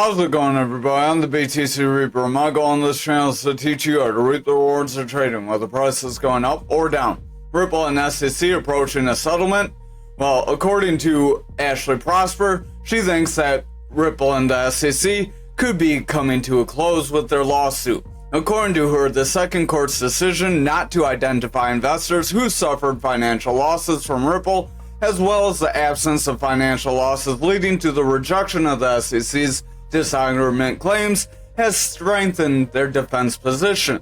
How's it going, everybody? I'm the BTC Reaper. My goal on this channel is to teach you how to reap the rewards of trading, whether the price is going up or down. Ripple and SEC approaching a settlement. Well, according to Ashley Prosper, she thinks that Ripple and the SEC could be coming to a close with their lawsuit. According to her, the second court's decision not to identify investors who suffered financial losses from Ripple, as well as the absence of financial losses leading to the rejection of the SEC's disagreement claims, has strengthened their defense position.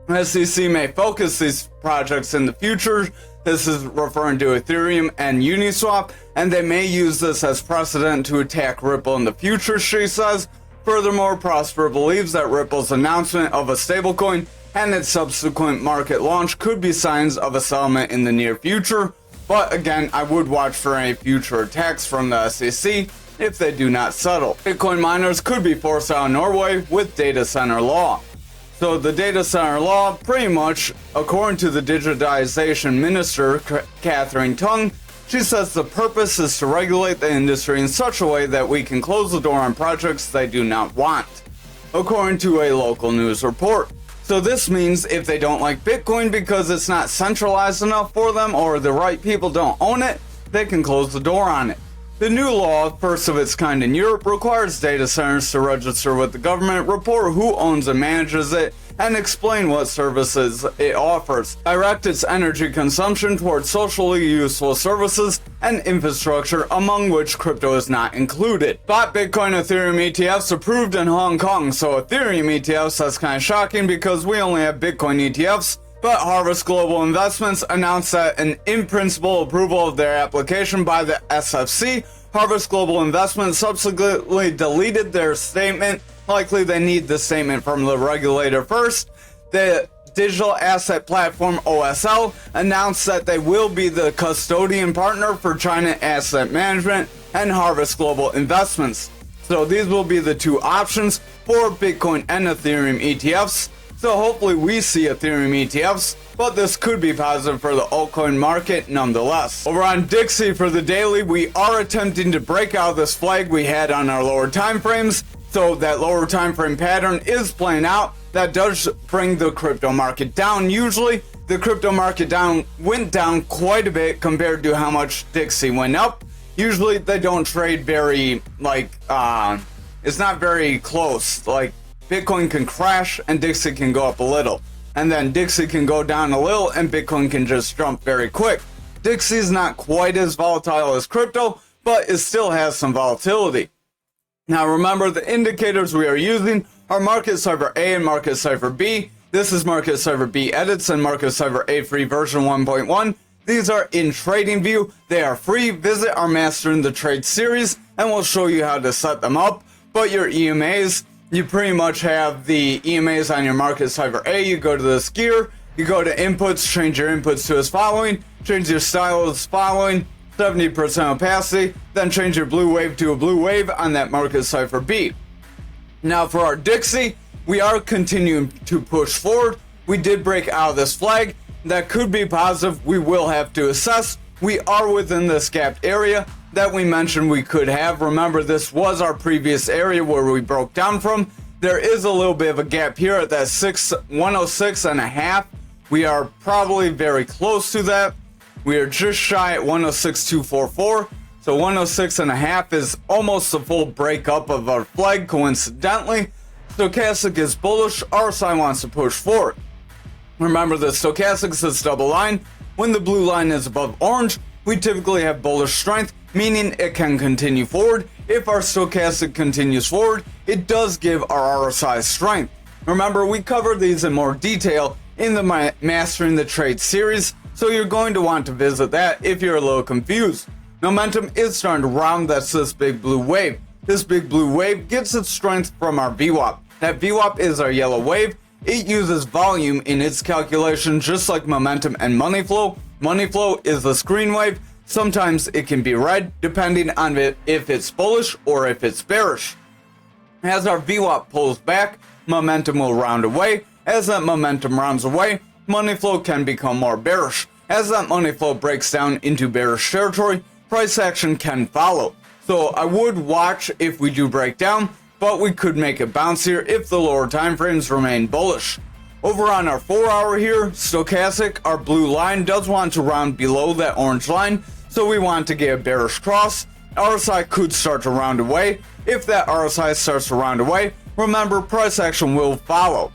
SEC may focus these projects in the future. This is referring to Ethereum and Uniswap, and they may use this as precedent to attack Ripple in the future, she says. Furthermore, Prosper believes that Ripple's announcement of a stablecoin and its subsequent market launch could be signs of a settlement in the near future. But again, I would watch for any future attacks from the SEC if they do not settle. Bitcoin miners could be forced out of Norway with data center law. So the data center law, pretty much, according to the digitization minister, Catherine Tung, she says the purpose is to regulate the industry in such a way that we can close the door on projects they do not want, according to a local news report. So this means if they don't like Bitcoin because it's not centralized enough for them or the right people don't own it, they can close the door on it. The new law, first of its kind in Europe, requires data centers to register with the government, report who owns and manages it, and explain what services it offers, direct its energy consumption towards socially useful services and infrastructure, among which crypto is not included. Spot Bitcoin Ethereum ETFs approved in Hong Kong, so Ethereum ETFs, that's kind of shocking because we only have Bitcoin ETFs. But Harvest Global Investments announced that an in-principle approval of their application by the SFC. Harvest Global Investments subsequently deleted their statement. Likely they need the statement from the regulator first. The digital asset platform OSL announced that they will be the custodian partner for China Asset Management and Harvest Global Investments. So these will be the two options for Bitcoin and Ethereum ETFs. So hopefully we see Ethereum ETFs, but this could be positive for the altcoin market nonetheless. Over on Dixie for the daily, we are attempting to break out this flag we had on our lower time frames. So that lower time frame pattern is playing out. That does bring the crypto market down. Usually the crypto market went down quite a bit compared to how much Dixie went up. Usually they don't trade very, it's not very close. Like, Bitcoin can crash and Dixie can go up a little. And then Dixie can go down a little and Bitcoin can just jump very quick. Dixie is not quite as volatile as crypto, but it still has some volatility. Now remember, the indicators we are using are Market Cipher A and Market Cipher B. This is Market Cipher B edits and Market Cipher A free version 1.1. These are in TradingView. They are free. Visit our Mastering the Trade series and we'll show you how to set them up. But your EMAs, you pretty much have the EMAs on your Market Cipher A. You go to this gear, you go to inputs, change your inputs to as following, change your style as following, 70% opacity, then change your blue wave to a blue wave on that Market Cipher B. Now for our Dixie, we are continuing to push forward. We did break out of this flag. That could be positive. We will have to assess. We are within this gapped area that we mentioned we could have. Remember, this was our previous area where we broke down from. There is a little bit of a gap here at that 106.5. We are probably very close to that. We are just shy at 106.244. So 106.5 is almost the full breakup of our flag, coincidentally. Stochastic is bullish. RSI wants to push forward. Remember, the stochastic is this double line. When the blue line is above orange, we typically have bullish strength, meaning it can continue forward. If our stochastic continues forward, it does give our RSI strength. Remember, we cover these in more detail in the Mastering the Trade series, so you're going to want to visit that if you're a little confused. Momentum is starting to round. That's this big blue wave. This big blue wave gets its strength from our VWAP. That VWAP is our yellow wave. It uses volume in its calculation, just like momentum and money flow. Money flow is the green wave. Sometimes it can be red, depending on if it's bullish or if it's bearish. As our VWAP pulls back, momentum will round away. As that momentum rounds away, money flow can become more bearish. As that money flow breaks down into bearish territory, price action can follow. So I would watch if we do break down. but we could make it bounce here if the lower time frames remain bullish. Over on our 4 hour here, stochastic, our blue line does want to round below that orange line, so we want to get a bearish cross. RSI could start to round away. If that RSI starts to round away, remember price action will follow.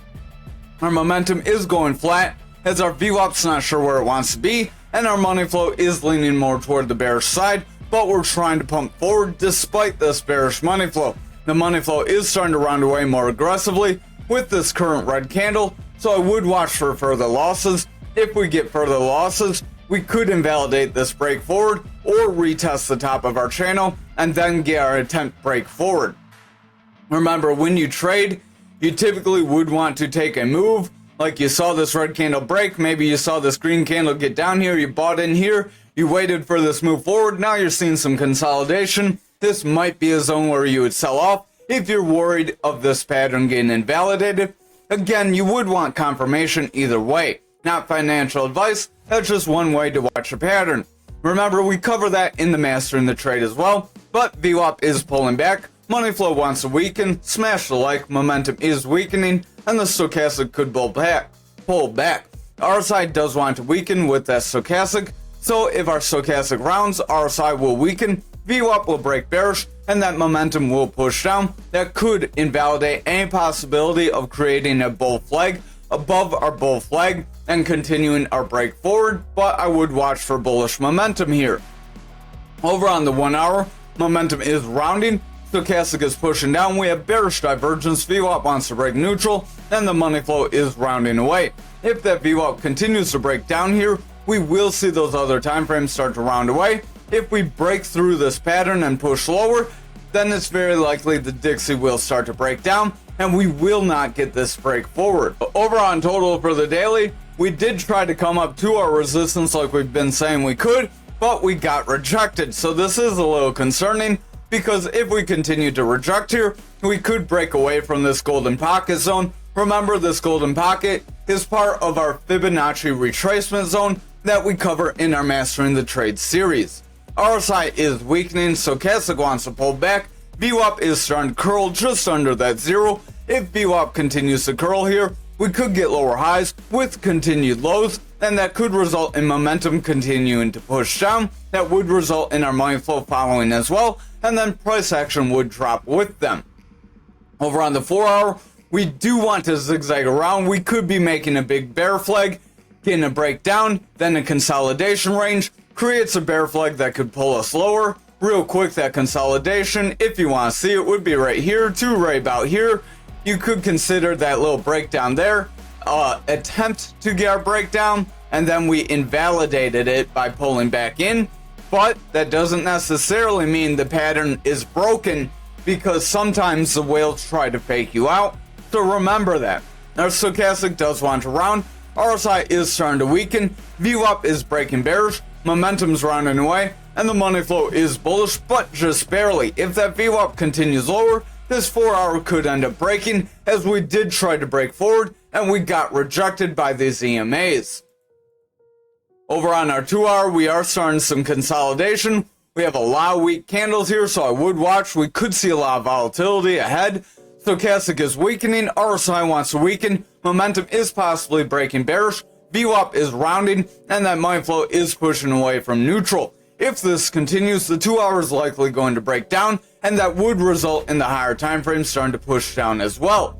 Our momentum is going flat as our VWAP's not sure where it wants to be, and our money flow is leaning more toward the bearish side, but we're trying to pump forward despite this bearish money flow. The money flow is starting to round away more aggressively with this current red candle, so I would watch for further losses. If we get further losses, we could invalidate this break forward or retest the top of our channel and then get our attempt break forward. Remember, when you trade, you typically would want to take a move. Like you saw this red candle break, maybe you saw this green candle get down here, you bought in here, you waited for this move forward, now you're seeing some consolidation. This might be a zone where you would sell off if you're worried of this pattern getting invalidated. Again, you would want confirmation either way. Not financial advice, that's just one way to watch a pattern. Remember, we cover that in the Mastering the Trade as well, but VWAP is pulling back, money flow wants to weaken, smash the like, momentum is weakening, and the stochastic could pull back. RSI does want to weaken with that stochastic, so if our stochastic rounds, RSI will weaken, VWAP will break bearish, and that momentum will push down. That could invalidate any possibility of creating a bull flag above our bull flag and continuing our break forward, but I would watch for bullish momentum here. Over on the 1 hour, momentum is rounding, stochastic is pushing down, we have bearish divergence, VWAP wants to break neutral, and the money flow is rounding away. If that VWAP continues to break down here, we will see those other time frames start to round away. If we break through this pattern and push lower, then it's very likely the Dixie will start to break down and we will not get this break forward. Over on total for the daily, we did try to come up to our resistance like we've been saying we could, but we got rejected. So this is a little concerning because if we continue to reject here, we could break away from this golden pocket zone. Remember, this golden pocket is part of our Fibonacci retracement zone that we cover in our Mastering the Trade series. RSI is weakening, stochastic wants to pull back, VWAP is starting to curl just under that zero. If VWAP continues to curl here, we could get lower highs with continued lows, and that could result in momentum continuing to push down. That would result in our money flow following as well, and then price action would drop with them. Over on the 4 hour, we do want to zigzag around. We could be making a big bear flag, getting a breakdown, then a consolidation range, creates a bear flag that could pull us lower. Real quick, that consolidation, if you want to see it, would be right here to right about here. You could consider that little breakdown there, attempt to get our breakdown, and then we invalidated it by pulling back in. But that doesn't necessarily mean the pattern is broken, because sometimes the whales try to fake you out. So remember that. Our stochastic does want to round, RSI is starting to weaken, VWAP is breaking bearish, momentum's rounding away, and the money flow is bullish, but just barely. If that VWAP continues lower, this 4 hour could end up breaking, as we did try to break forward, and we got rejected by these EMAs. Over on our 2 hour, we are starting some consolidation. We have a lot of weak candles here, so I would watch. We could see a lot of volatility ahead. Stochastic is weakening, RSI wants to weaken, momentum is possibly breaking bearish, VWAP is rounding, and that money flow is pushing away from neutral. If this continues, the 2 hour is likely going to break down, and that would result in the higher time frame starting to push down as well.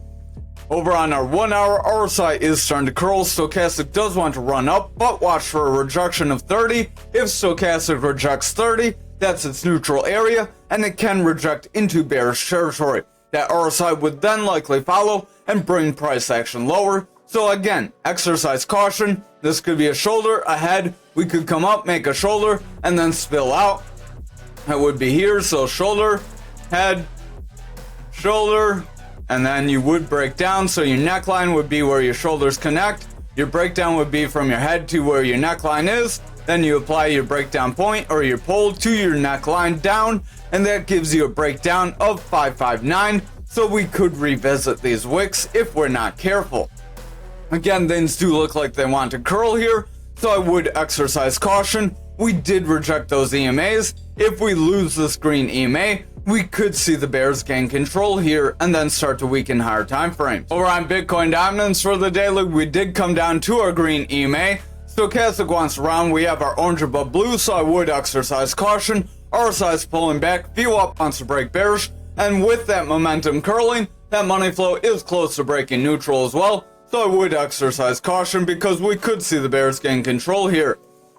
Over on our 1 hour, RSI is starting to curl, stochastic does want to run up, but watch for a rejection of 30. If stochastic rejects 30, that's its neutral area, and it can reject into bearish territory. That RSI would then likely follow and bring price action lower. So again, exercise caution. This could be a shoulder, a head. We could come up, make a shoulder, and then spill out. That would be here. So shoulder, head, shoulder, and then you would break down. So your neckline would be where your shoulders connect. Your breakdown would be from your head to where your neckline is. Then you apply your breakdown point or your pull to your neckline down, and that gives you a breakdown of 559. So we could revisit these wicks if we're not careful. Again, things do look like they want to curl here, so I would exercise caution. We did reject those EMAs. If we lose this green EMA, we could see the bears gain control here and then start to weaken higher time frames. Over on Bitcoin dominance for the daily, we did come down to our green EMA. Stochastic wants around, we have our orange above blue, so I would exercise caution. RSI is pulling back, VWAP wants to break bearish, and with that momentum curling, that money flow is close to breaking neutral as well, so I would exercise caution because we could see the bears gain control here.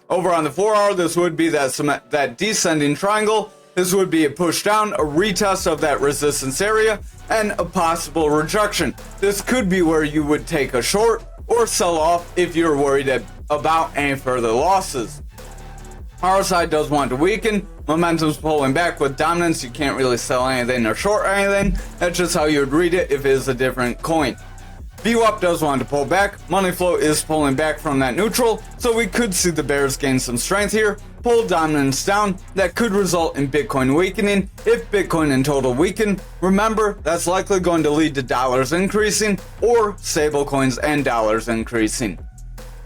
Over on the 4 hour, this would be that descending triangle. This would be a push down, a retest of that resistance area, and a possible rejection. This could be where you would take a short or sell off if you're worried about any further losses. RSI does want to weaken. Momentum's pulling back with dominance. You can't really sell anything or short anything. That's just how you would read it if it is a different coin. VWAP does want to pull back. Money flow is pulling back from that neutral, so we could see the bears gain some strength here, pull dominance down. That could result in Bitcoin weakening. If Bitcoin in total weaken, remember that's likely going to lead to dollars increasing or stable coins and dollars increasing.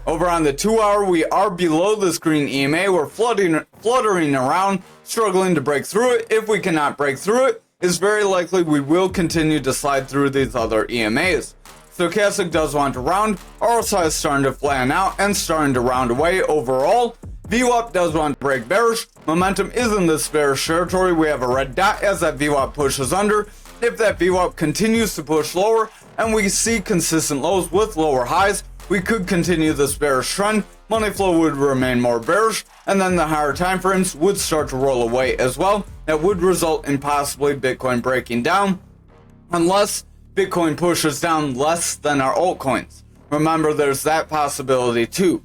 Over on the 2 hour, we are below this green EMA. We're fluttering around, struggling to break through it. If we cannot break through it, it's very likely we will continue to slide through these other EMAs. Stochastic does want to round, RSI is starting to flatten out and starting to round away overall. VWAP does want to break bearish, momentum is in this bearish territory, we have a red dot as that VWAP pushes under. If that VWAP continues to push lower and we see consistent lows with lower highs, we could continue this bearish trend, money flow would remain more bearish, and then the higher time frames would start to roll away as well. That would result in possibly Bitcoin breaking down, unless Bitcoin pushes down less than our altcoins. Remember, there's that possibility too.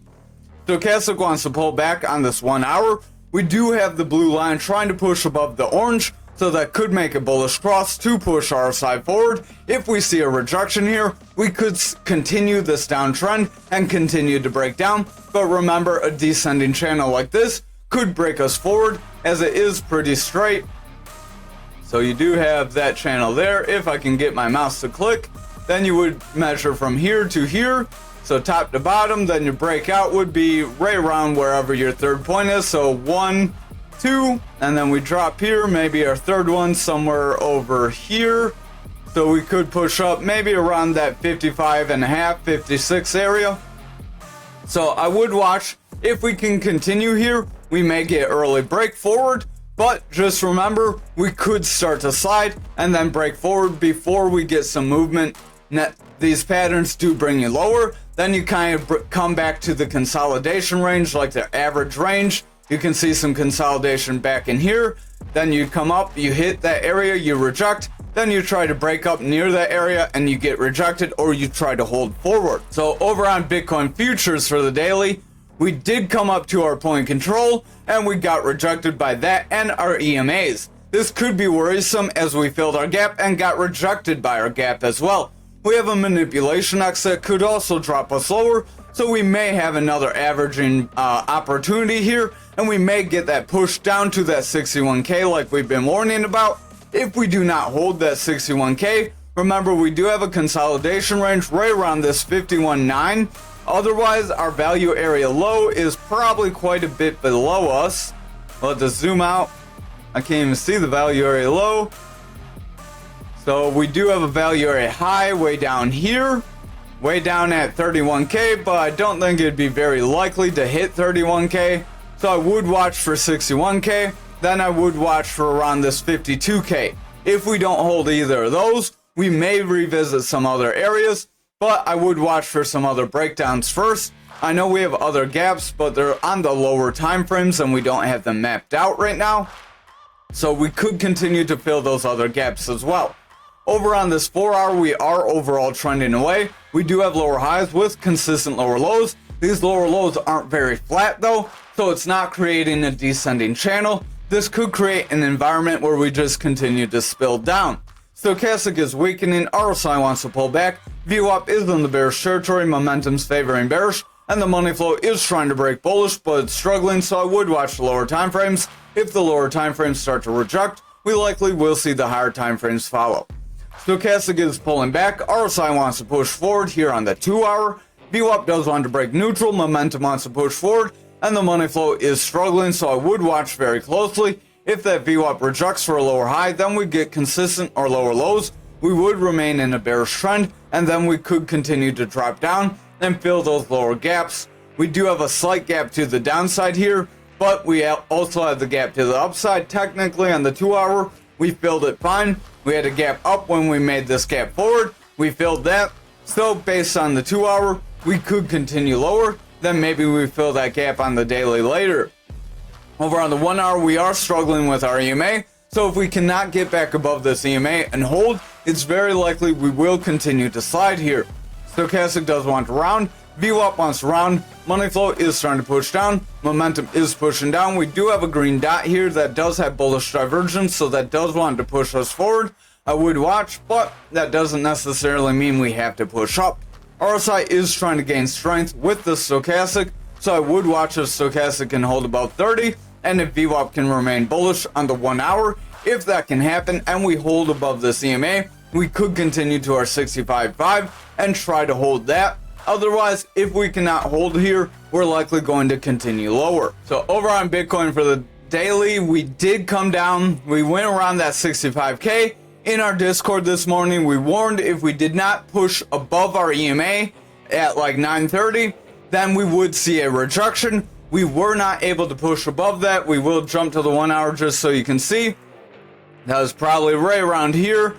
Stochastic wants to pull back on this 1 hour. We do have the blue line trying to push above the orange, so that could make a bullish cross to push our side forward. If we see a rejection here, we could continue this downtrend and continue to break down. But remember, a descending channel like this could break us forward as it is pretty straight. So you do have that channel there. If I can get my mouse to click, then you would measure from here to here. So top to bottom, then your breakout would be right around wherever your third point is. So 1, 2, and then we drop here, maybe our third one somewhere over here. So we could push up maybe around that 55.5, 56 area. So I would watch. If we can continue here, we may get early break forward. But just remember, we could start to slide and then break forward before we get some movement. These patterns do bring you lower. Then you kind of come back to the consolidation range, like the average range. You can see some consolidation back in here. Then you come up, you hit that area, you reject. Then you try to break up near that area and you get rejected, or you try to hold forward. So over on Bitcoin futures for the daily, we did come up to our point control and we got rejected by that and our EMAs. This could be worrisome as we filled our gap and got rejected by our gap as well. We have a manipulation X that could also drop us lower, so we may have another averaging opportunity here, and we may get that push down to that 61K like we've been warning about. If we do not hold that 61K, remember we do have a consolidation range right around this 51.9. Otherwise, our value area low is probably quite a bit below us. Let us zoom out. I can't even see the value area low. So we do have a value area high way down here, way down at 31K, but I don't think it'd be very likely to hit 31K. So I would watch for 61K, then I would watch for around this 52K. If we don't hold either of those, we may revisit some other areas, but I would watch for some other breakdowns first. I know we have other gaps, but they're on the lower time frames and we don't have them mapped out right now. So we could continue to fill those other gaps as well. Over on this 4 hour, we are overall trending away. We do have lower highs with consistent lower lows. These lower lows aren't very flat though, so it's not creating a descending channel. This could create an environment where we just continue to spill down. Stochastic is weakening, RSI wants to pull back, VWAP is in the bearish territory, momentum's favoring bearish, and the money flow is trying to break bullish, but it's struggling, so I would watch the lower time frames. If the lower time frames start to reject, we likely will see the higher time frames follow. Stochastic is pulling back, RSI wants to push forward here on the 2 hour, VWAP does want to break neutral, momentum wants to push forward, and the money flow is struggling, so I would watch very closely. If that VWAP rejects for a lower high, then we get consistent or lower lows. We would remain in a bearish trend, and then we could continue to drop down and fill those lower gaps. We do have a slight gap to the downside here, but we also have the gap to the upside. Technically on the 2 hour, we filled it fine. We had a gap up when we made this gap forward. We filled that. So based on the 2 hour, we could continue lower. Then maybe we fill that gap on the daily later. Over on the 1 hour, we are struggling with our EMA. So if we cannot get back above this EMA and hold, it's very likely we will continue to slide here. Stochastic does want to round. VWAP wants to round. Money flow is starting to push down. Momentum is pushing down. We do have a green dot here that does have bullish divergence, so that does want to push us forward. I would watch, but that doesn't necessarily mean we have to push up. RSI is trying to gain strength with the stochastic, so I would watch if stochastic can hold about 30, and if VWAP can remain bullish on the 1 hour. If that can happen and we hold above this EMA, we could continue to our 65.5 and try to hold that. Otherwise, if we cannot hold here, we're likely going to continue lower. So over on Bitcoin for the daily, we did come down. We went around that 65K. In our Discord this morning, we warned if we did not push above our EMA at like 9:30, then we would see a rejection. We were not able to push above that. We will jump to the 1 hour just so you can see. That was probably right around here.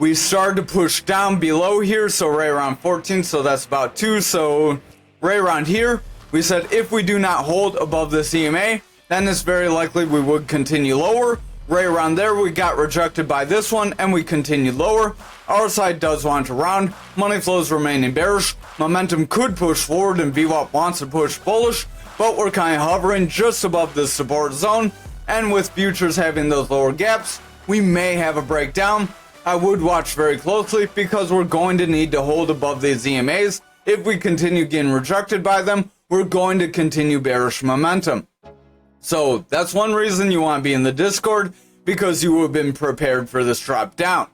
We started to push down below here, so right around 14, so that's about 2. So right around here, we said if we do not hold above this EMA, then it's very likely we would continue lower. Right around there, we got rejected by this one, and we continued lower. Our side does want to round. Money flows remaining bearish. Momentum could push forward, and VWAP wants to push bullish, but we're kind of hovering just above this support zone. And with futures having those lower gaps, we may have a breakdown. I would watch very closely because we're going to need to hold above these EMAs. If we continue getting rejected by them, we're going to continue bearish momentum. So that's one reason you want to be in the Discord, because you have been prepared for this drop down.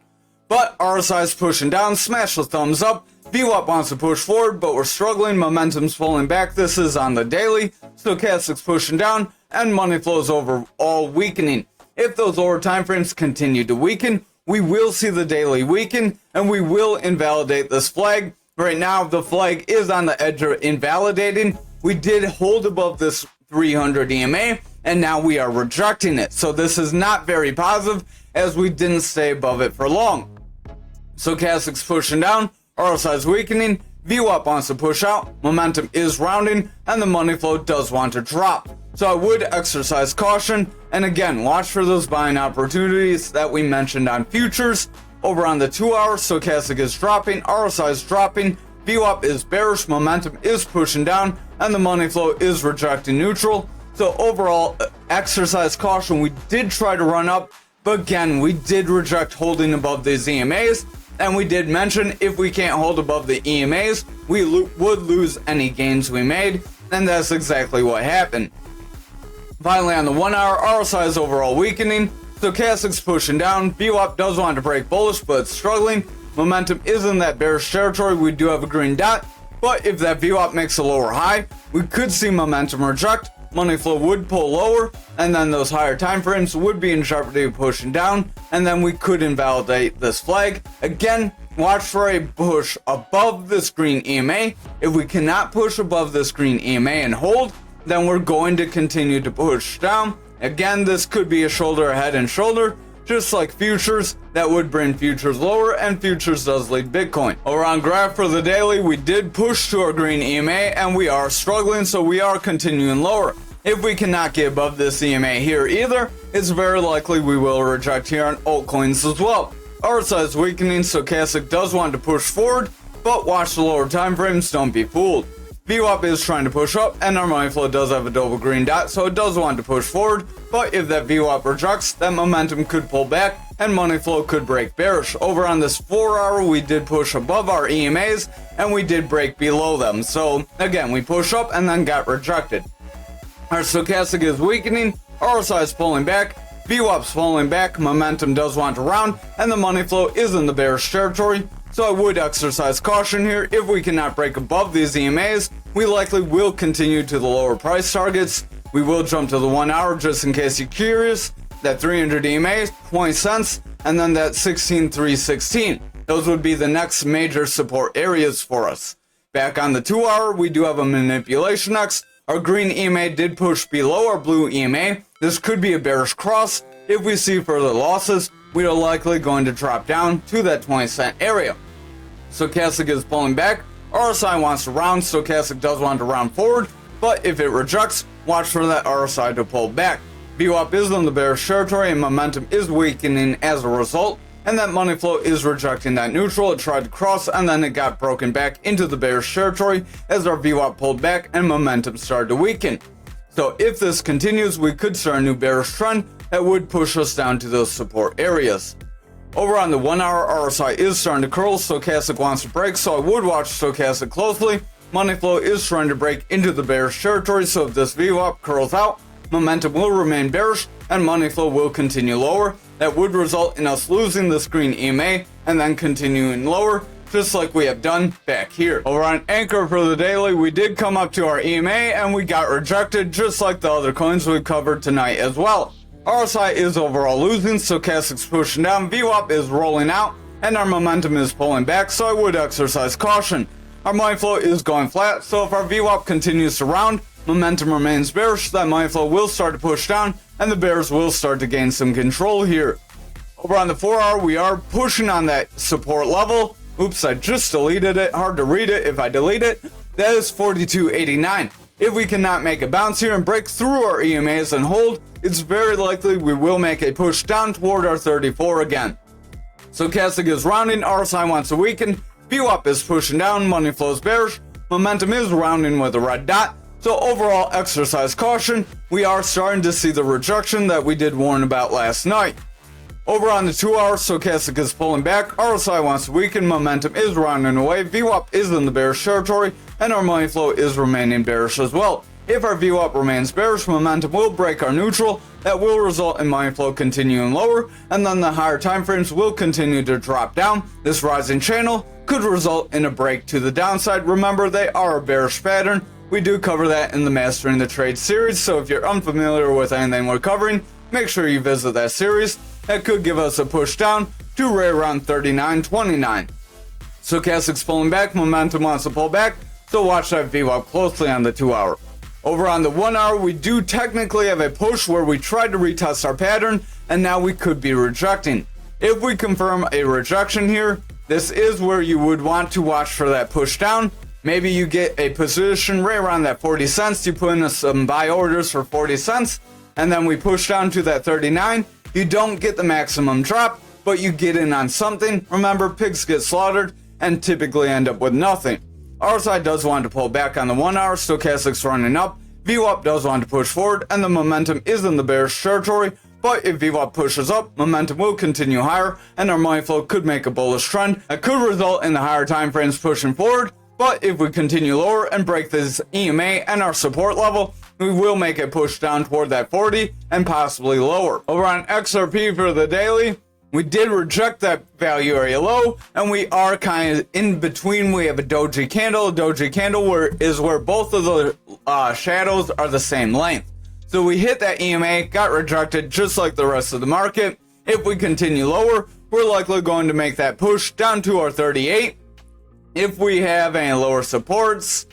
But RSI is pushing down. Smash the thumbs up. VWAP wants to push forward, but we're struggling. Momentum's pulling back. This is on the daily. Stochastic's pushing down, and money flows overall weakening. If those lower time frames continue to weaken, we will see the daily weaken, and we will invalidate this flag. Right now, the flag is on the edge of invalidating. We did hold above this 300 EMA, and now we are rejecting it. So this is not very positive, as we didn't stay above it for long. Stochastic's pushing down, RSI is weakening, VWAP wants to push out, momentum is rounding, and the money flow does want to drop. So I would exercise caution, and again, watch for those buying opportunities that we mentioned on futures. Over on the 2 hour, stochastic is dropping, RSI is dropping, VWAP is bearish, momentum is pushing down, and the money flow is rejecting neutral. So overall, exercise caution. We did try to run up, but again, we did reject holding above these EMAs, and we did mention if we can't hold above the EMAs, we would lose any gains we made, and that's exactly what happened. Finally, on the 1 hour, RSI is overall weakening, stochastic's pushing down, VWAP does want to break bullish, but it's struggling. Momentum is in that bearish territory. We do have a green dot, but if that VWAP makes a lower high, we could see momentum reject. Money flow would pull lower, and then those higher time frames would be in jeopardy of pushing down, and then we could invalidate this flag. Again, watch for a push above this green EMA. If we cannot push above this green EMA and hold, then we're going to continue to push down. Again, this could be a shoulder, a head and shoulder, just like futures. That would bring futures lower, and futures does lead Bitcoin. Over on graph for the daily, we did push to our green EMA, and we are struggling, so we are continuing lower. If we cannot get above this EMA here either, it's very likely we will reject here on altcoins as well. RSI is weakening, stochastic does want to push forward, but watch the lower time frames, don't be fooled. VWAP is trying to push up, and our money flow does have a double green dot, so it does want to push forward, but if that VWAP rejects, that momentum could pull back, and money flow could break bearish. Over on this 4 hour, we did push above our EMAs, and we did break below them. So again, we push up and then got rejected. Our stochastic is weakening, RSI is pulling back, VWAP's pulling back, momentum does want to round, and the money flow is in the bearish territory. So I would exercise caution here. If we cannot break above these EMAs, we likely will continue to the lower price targets. We will jump to the 1 hour just in case you're curious. that 300 EMA, 20 cents, and then that 16,316. Those would be the next major support areas for us. Back on the 2 hour, we do have a manipulation X. Our green EMA did push below our blue EMA. This could be a bearish cross. If we see further losses, we are likely going to drop down to that 20 cent area. Stochastic is pulling back. RSI wants to round. Stochastic does want to round forward, but if it rejects, watch for that RSI to pull back. VWAP is in the bearish territory and momentum is weakening as a result, and that money flow is rejecting that neutral. It tried to cross and then it got broken back into the bearish territory as our VWAP pulled back and momentum started to weaken. So if this continues, we could start a new bearish trend that would push us down to those support areas. Over on the 1 hour, RSI is starting to curl. Stochastic wants to break, so I would watch Stochastic closely. Money flow is trying to break into the bearish territory, so if this VWAP curls out, momentum will remain bearish and money flow will continue lower. That would result in us losing this green EMA and then continuing lower, just like we have done back here. Over on ankr for the daily, we did come up to our EMA and we got rejected, just like the other coins we covered tonight as well. RSI is overall losing, Stochastic's pushing down, VWAP is rolling out, and our momentum is pulling back, so I would exercise caution. Our money flow is going flat, so if our VWAP continues to round, momentum remains bearish, that money flow will start to push down, and the bears will start to gain some control here. Over on the 4 hour, we are pushing on that support level. Oops, I just deleted it. Hard to read it if I delete it. That is 42.89. If we cannot make a bounce here and break through our EMAs and hold, it's very likely we will make a push down toward our 34 again. Stochastic is rounding, RSI wants to weaken, VWAP is pushing down, money flows bearish, momentum is rounding with a red dot. So overall, exercise caution. We are starting to see the rejection that we did warn about last night. Over on the 2 hour, Stochastic is pulling back, RSI wants to weaken, momentum is rounding away, VWAP is in the bearish territory, and our money flow is remaining bearish as well. If our VWAP remains bearish, momentum will break our neutral. That will result in money flow continuing lower, and then the higher time frames will continue to drop down. This rising channel could result in a break to the downside. Remember, they are a bearish pattern. We do cover that in the Mastering the Trade series, so if you're unfamiliar with anything we're covering, make sure you visit that series. That could give us a push down to right around 39.29. Stochastic's pulling back, momentum wants to pull back, so watch that VWAP closely on the 2 hour. Over on the 1 hour, we do technically have a push where we tried to retest our pattern, and now we could be rejecting. If we confirm a rejection here, this is where you would want to watch for that push down. Maybe you get a position right around that 40 cents, you put in some buy orders for 40 cents, and then we push down to that 39. You don't get the maximum drop, but you get in on something. Remember, pigs get slaughtered and typically end up with nothing. RSI does want to pull back on the 1 hour, Stochastic's running up, VWAP does want to push forward, and the momentum is in the bearish territory, but if VWAP pushes up, momentum will continue higher, and our money flow could make a bullish trend. That could result in the higher time frames pushing forward, but if we continue lower and break this EMA and our support level, we will make a push down toward that 40 and possibly lower. Over on XRP for the daily, we did reject that value area low, and we are kind of in between. We have a doji candle. A doji candle is where both of the shadows are the same length. So we hit that EMA, got rejected just like the rest of the market. If we continue lower, we're likely going to make that push down to our 38. If we have any lower supports,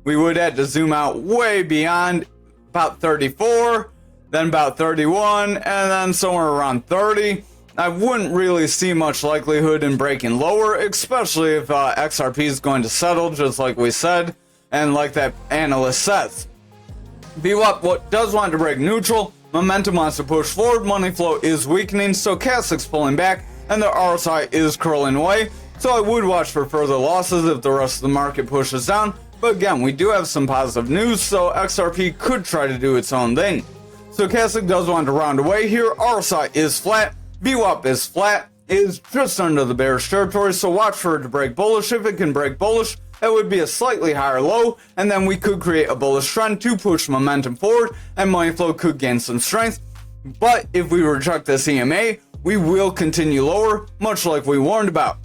we would have to zoom out way beyond about 34, then about 31, and then somewhere around 30. I wouldn't really see much likelihood in breaking lower, especially if XRP is going to settle, just like we said, and like that analyst says. VWAP does want to break neutral, momentum wants to push forward, money flow is weakening, Stochastic's pulling back, and the RSI is curling away, so I would watch for further losses if the rest of the market pushes down. But again, we do have some positive news, so XRP could try to do its own thing. Stochastic does want to round away here, RSI is flat, VWAP is flat, is just under the bearish territory, so watch for it to break bullish. If it can break bullish, that would be a slightly higher low, and then we could create a bullish trend to push momentum forward, and money flow could gain some strength. But if we reject this EMA, we will continue lower, much like we warned about.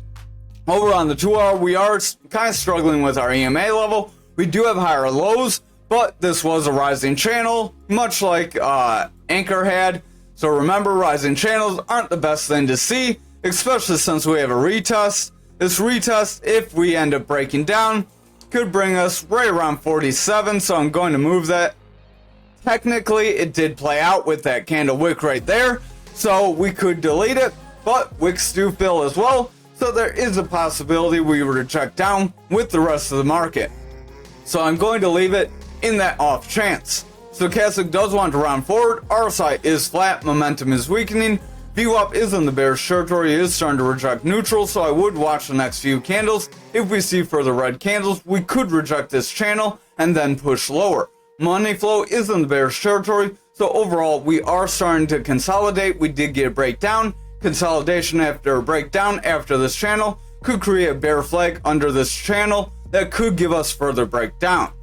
Over on the 2 hour, we are kind of struggling with our EMA level. We do have higher lows, but this was a rising channel, much like ankr had. So remember, rising channels aren't the best thing to see, especially since we have a retest. This retest, if we end up breaking down, could bring us right around 47, so I'm going to move that. Technically, it did play out with that candle wick right there, so we could delete it, but wicks do fill as well, so there is a possibility we reject down with the rest of the market. So I'm going to leave it in that off chance. Stochastic does want to round forward, RSI is flat, momentum is weakening, VWAP is in the bearish territory, it is starting to reject neutral, so I would watch the next few candles. If we see further red candles, we could reject this channel and then push lower. Money flow is in the bearish territory, so overall we are starting to consolidate. We did get a breakdown. Consolidation after a breakdown after this channel could create a bear flag under this channel that could give us further breakdown.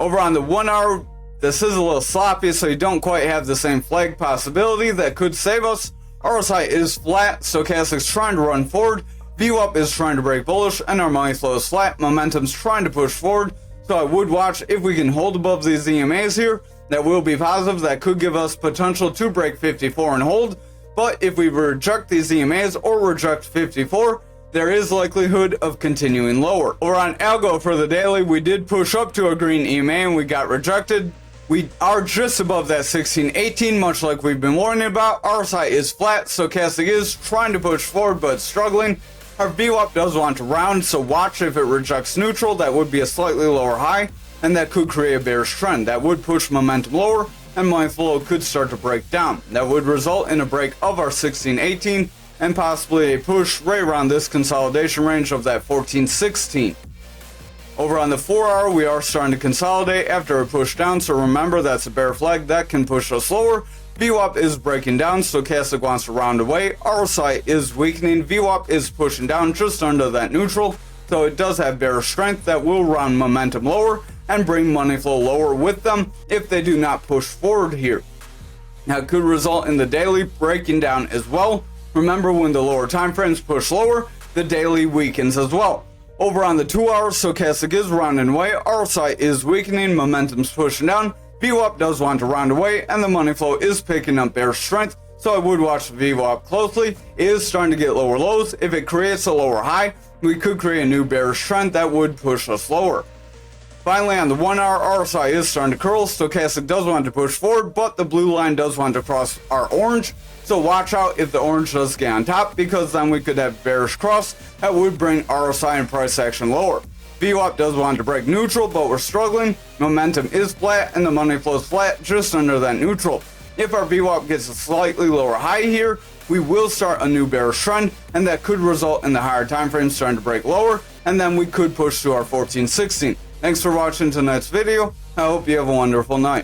Over on the 1 hour, this is a little sloppy, so you don't quite have the same flag possibility that could save us. RSI is flat, Stochastic's trying to run forward, VWAP is trying to break bullish, and our money flow is flat. Momentum's trying to push forward, so I would watch if we can hold above these EMAs here. That will be positive, that could give us potential to break 54 and hold. But if we reject these EMAs or reject 54, there is likelihood of continuing lower. Over on algo for the daily, we did push up to a green EMA and we got rejected. We are just above that 1618, much like we've been warning about. RSI is flat, Stochastic is trying to push forward but struggling. Our VWAP does want to round, so watch if it rejects neutral. That would be a slightly lower high, and that could create a bearish trend. That would push momentum lower, and money flow could start to break down. That would result in a break of our 1618 and possibly a push right around this consolidation range of that 1416. Over on the 4 hour, we are starting to consolidate after a push down, so remember that's a bear flag that can push us lower. VWAP is breaking down, Stochastic wants to round away, RSI is weakening, VWAP is pushing down just under that neutral, so it does have bearish strength that will round momentum lower and bring money flow lower with them if they do not push forward here. Now it could result in the daily breaking down as well. Remember, when the lower time frames push lower, the daily weakens as well. Over on the 2 hour, Stochastic is rounding away, RSI is weakening, momentum's pushing down, VWAP does want to round away, and the money flow is picking up bearish strength, so I would watch the VWAP closely. It is starting to get lower lows. If it creates a lower high, we could create a new bearish trend that would push us lower. Finally, on the 1 hour, RSI is starting to curl, Stochastic does want to push forward, but the blue line does want to cross our orange, so watch out if the orange does get on top, because then we could have bearish cross that would bring RSI and price action lower. VWAP does want to break neutral, but we're struggling. Momentum is flat, and the money flow is flat just under that neutral. If our VWAP gets a slightly lower high here, we will start a new bearish trend, and that could result in the higher time frame starting to break lower, and then we could push to our 1416. Thanks for watching tonight's video. I hope you have a wonderful night.